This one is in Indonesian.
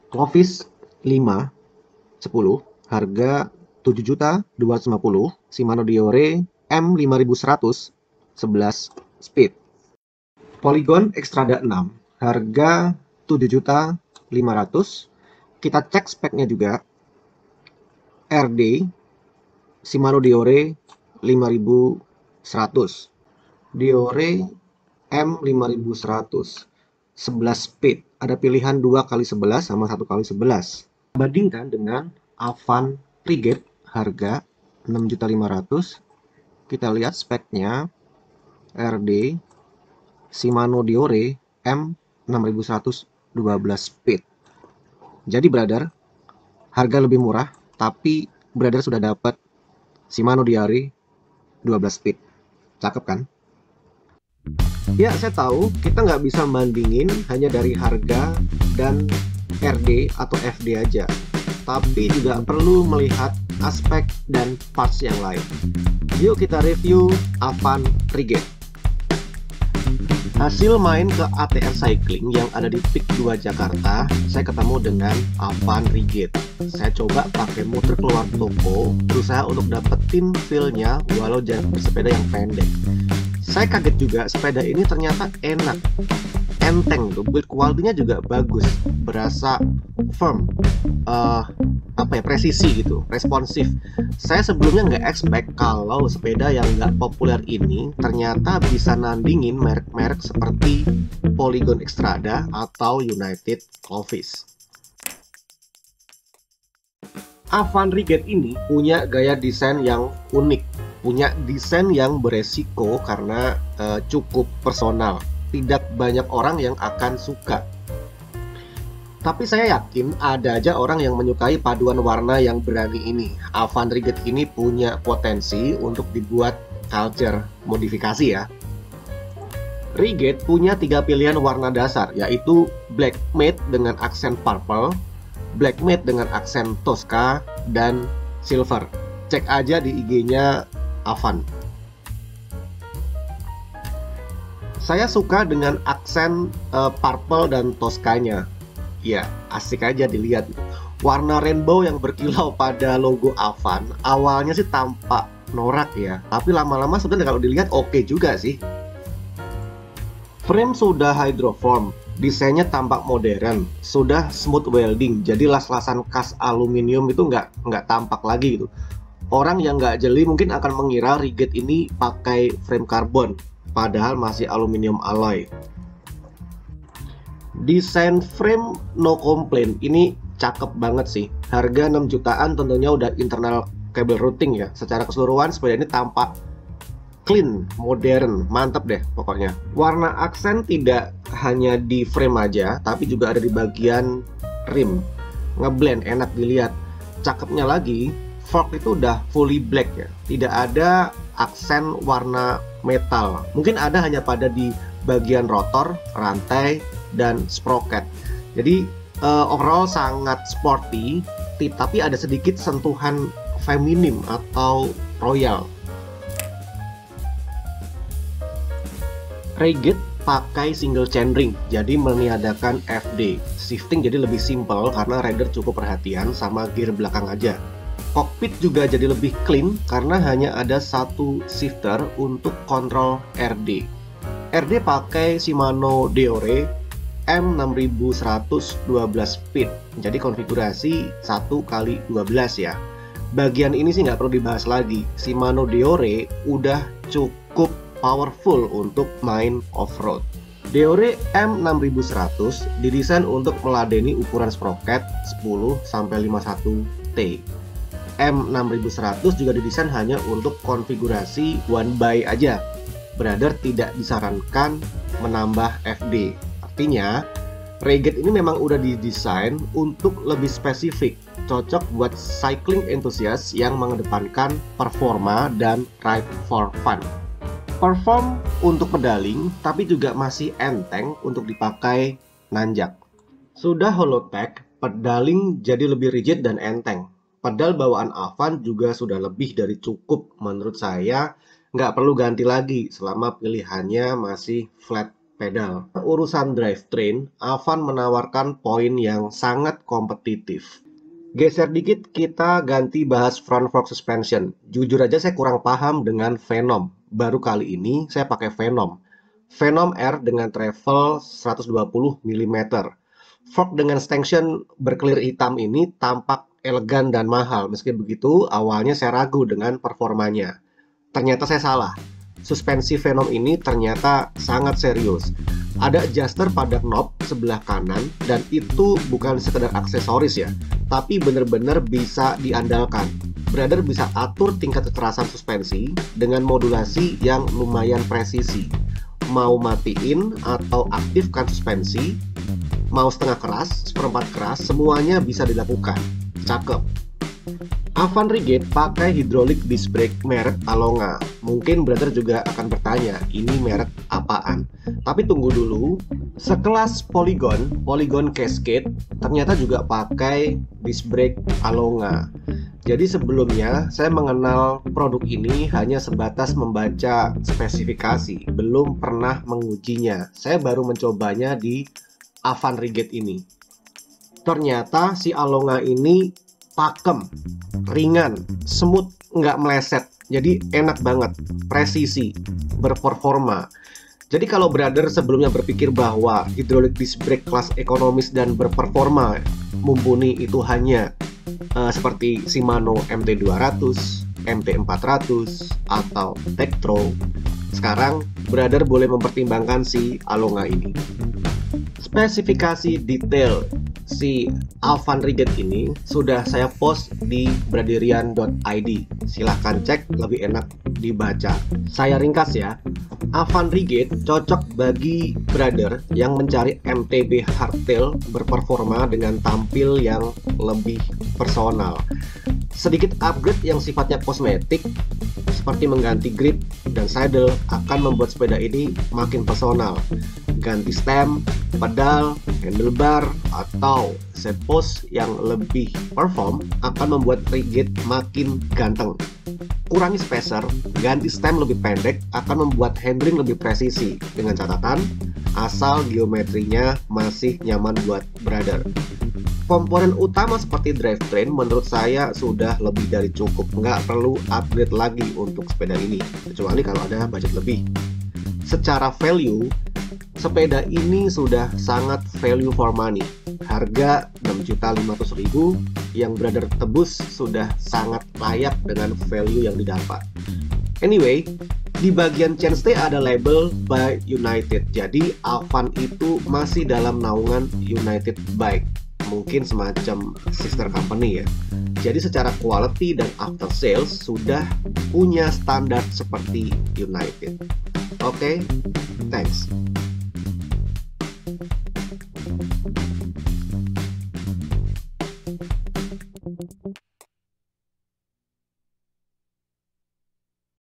Clovis 5 10 harga 7.250.000. Shimano Diore M5100 11 speed. Polygon Xtrada 6 harga 7.500.000. Kita cek speknya juga. RD Shimano Diore 5100. Diore M5100 11 speed. Ada pilihan 2x11 sama 1x11. Bandingkan dengan Avan Frigate harga 6.500.000. Kita lihat speknya. RD Shimano Diore M6100 12 speed. Jadi brother, harga lebih murah, tapi brother sudah dapat Shimano Diore 12 speed. Cakep kan? Ya, saya tahu kita nggak bisa bandingin hanya dari harga dan RD atau FD aja. Tapi juga perlu melihat aspek dan parts yang lain. Yuk kita review Avan Frigate. Hasil main ke ATR Cycling yang ada di PIK 2 Jakarta, saya ketemu dengan Avan Frigate. Saya coba pakai muter keluar toko, berusaha untuk dapetin feel-nya walau jarak bersepeda yang pendek. Saya kaget juga sepeda ini ternyata enak, enteng, build quality-nya juga bagus, berasa firm, presisi gitu, responsif. Saya sebelumnya nggak expect kalau sepeda yang nggak populer ini ternyata bisa nandingin merek-merek seperti Polygon Xtrada atau United Clovis. Avan Frigate ini punya gaya desain yang unik, punya desain yang beresiko karena cukup personal. Tidak banyak orang yang akan suka. Tapi saya yakin ada aja orang yang menyukai paduan warna yang berani ini. Avan Frigate ini punya potensi untuk dibuat culture modifikasi ya. Frigate punya 3 pilihan warna dasar, yaitu Black Matte dengan aksen purple, Black Matte dengan aksen Tosca, dan Silver. Cek aja di IG-nya Avan. Saya suka dengan aksen purple dan Toscanya. Ya, asik aja dilihat. Warna rainbow yang berkilau pada logo Avan awalnya sih tampak norak ya, tapi lama-lama sebenarnya kalau dilihat oke juga sih. Frame sudah hydroform, desainnya tampak modern, sudah smooth welding, jadi las-lasan kas aluminium itu nggak tampak lagi gitu. Orang yang nggak jeli mungkin akan mengira Frigate ini pakai frame karbon, padahal masih aluminium alloy. Desain frame no complaint, ini cakep banget sih. Harga 6 jutaan tentunya udah internal cable routing ya. Secara keseluruhan sepeda ini tampak clean, modern, mantep deh pokoknya. Warna aksen tidak hanya di frame aja, tapi juga ada di bagian rim. Ngeblend, enak dilihat. Cakepnya lagi, fork itu udah fully black ya. Tidak ada aksen warna metal. Mungkin ada hanya pada di bagian rotor, rantai, dan sprocket. Jadi overall sangat sporty, tapi ada sedikit sentuhan feminim atau royal. Frigate pakai single chainring, jadi meniadakan FD. Shifting jadi lebih simple karena rider cukup perhatian sama gear belakang aja. Cockpit juga jadi lebih clean karena hanya ada satu shifter untuk kontrol RD. RD pakai Shimano Diore M6100 12 speed, jadi konfigurasi 1x12 ya. Bagian ini sih nggak perlu dibahas lagi. Shimano Diore udah cukup powerful untuk main off-road. Diore M6100 didesain untuk meladeni ukuran sprocket 10-51T. M6100 juga didesain hanya untuk konfigurasi one by aja. Brother tidak disarankan menambah FD. Artinya, Frigate ini memang udah didesain untuk lebih spesifik, cocok buat cycling enthusiast yang mengedepankan performa dan ride for fun. Perform untuk pedaling, tapi juga masih enteng untuk dipakai nanjak. Sudah Holotech, pedaling jadi lebih rigid dan enteng. Pedal bawaan Avan juga sudah lebih dari cukup menurut saya, nggak perlu ganti lagi selama pilihannya masih flat pedal. Urusan drivetrain, Avan menawarkan poin yang sangat kompetitif. Geser dikit, kita ganti bahas front fork suspension. Jujur aja saya kurang paham dengan Venom. Baru kali ini saya pakai Venom. Venom R dengan travel 120 mm. Fork dengan stanchion berkelir hitam ini tampak elegan dan mahal. Meski begitu, awalnya saya ragu dengan performanya. Ternyata saya salah. Suspensi Venom ini ternyata sangat serius. Ada adjuster pada knob sebelah kanan dan itu bukan sekedar aksesoris ya, tapi benar-benar bisa diandalkan. Brother bisa atur tingkat kekerasan suspensi dengan modulasi yang lumayan presisi. Mau matiin atau aktifkan suspensi, mau setengah keras, seperempat keras, semuanya bisa dilakukan. Cakep. Avan Rigate pakai hydraulic disc brake merek Alonga. Mungkin brother juga akan bertanya, ini merek apaan? Tapi tunggu dulu, sekelas Polygon Cascade ternyata juga pakai disc brake Alonga. Jadi sebelumnya saya mengenal produk ini hanya sebatas membaca spesifikasi, belum pernah mengujinya. Saya baru mencobanya di Avan Rigate ini. Ternyata si Alonga ini pakem, ringan, smooth, nggak meleset. Jadi enak banget, presisi, berperforma. Jadi kalau brother sebelumnya berpikir bahwa hydraulic disc brake kelas ekonomis dan berperforma mumpuni itu hanya seperti Shimano MT200, MT400, atau Tektro, sekarang brother boleh mempertimbangkan si Alonga ini. Spesifikasi detail si Avan Rigate ini sudah saya post di bradirian.id. Silahkan cek, lebih enak dibaca. Saya ringkas ya. Avan Rigate cocok bagi brother yang mencari MTB hardtail berperforma dengan tampil yang lebih personal. Sedikit upgrade yang sifatnya kosmetik seperti mengganti grip dan saddle akan membuat sepeda ini makin personal. Ganti stem, pedal, handlebar, atau set post yang lebih perform akan membuat Rigate makin ganteng. Kurangi spacer, ganti stem lebih pendek akan membuat handling lebih presisi. Dengan catatan, asal geometrinya masih nyaman buat brother. Komponen utama seperti drivetrain menurut saya sudah lebih dari cukup. Nggak perlu upgrade lagi untuk sepeda ini, kecuali kalau ada budget lebih. Secara value, sepeda ini sudah sangat value for money. Harga 6.500.000 yang brother tebus sudah sangat layak dengan value yang didapat. Anyway, di bagian chainstay ada label by United. Jadi Avan itu masih dalam naungan United Bike. Mungkin semacam sister company ya. Jadi secara quality dan after sales sudah punya standar seperti United. Oke, thanks.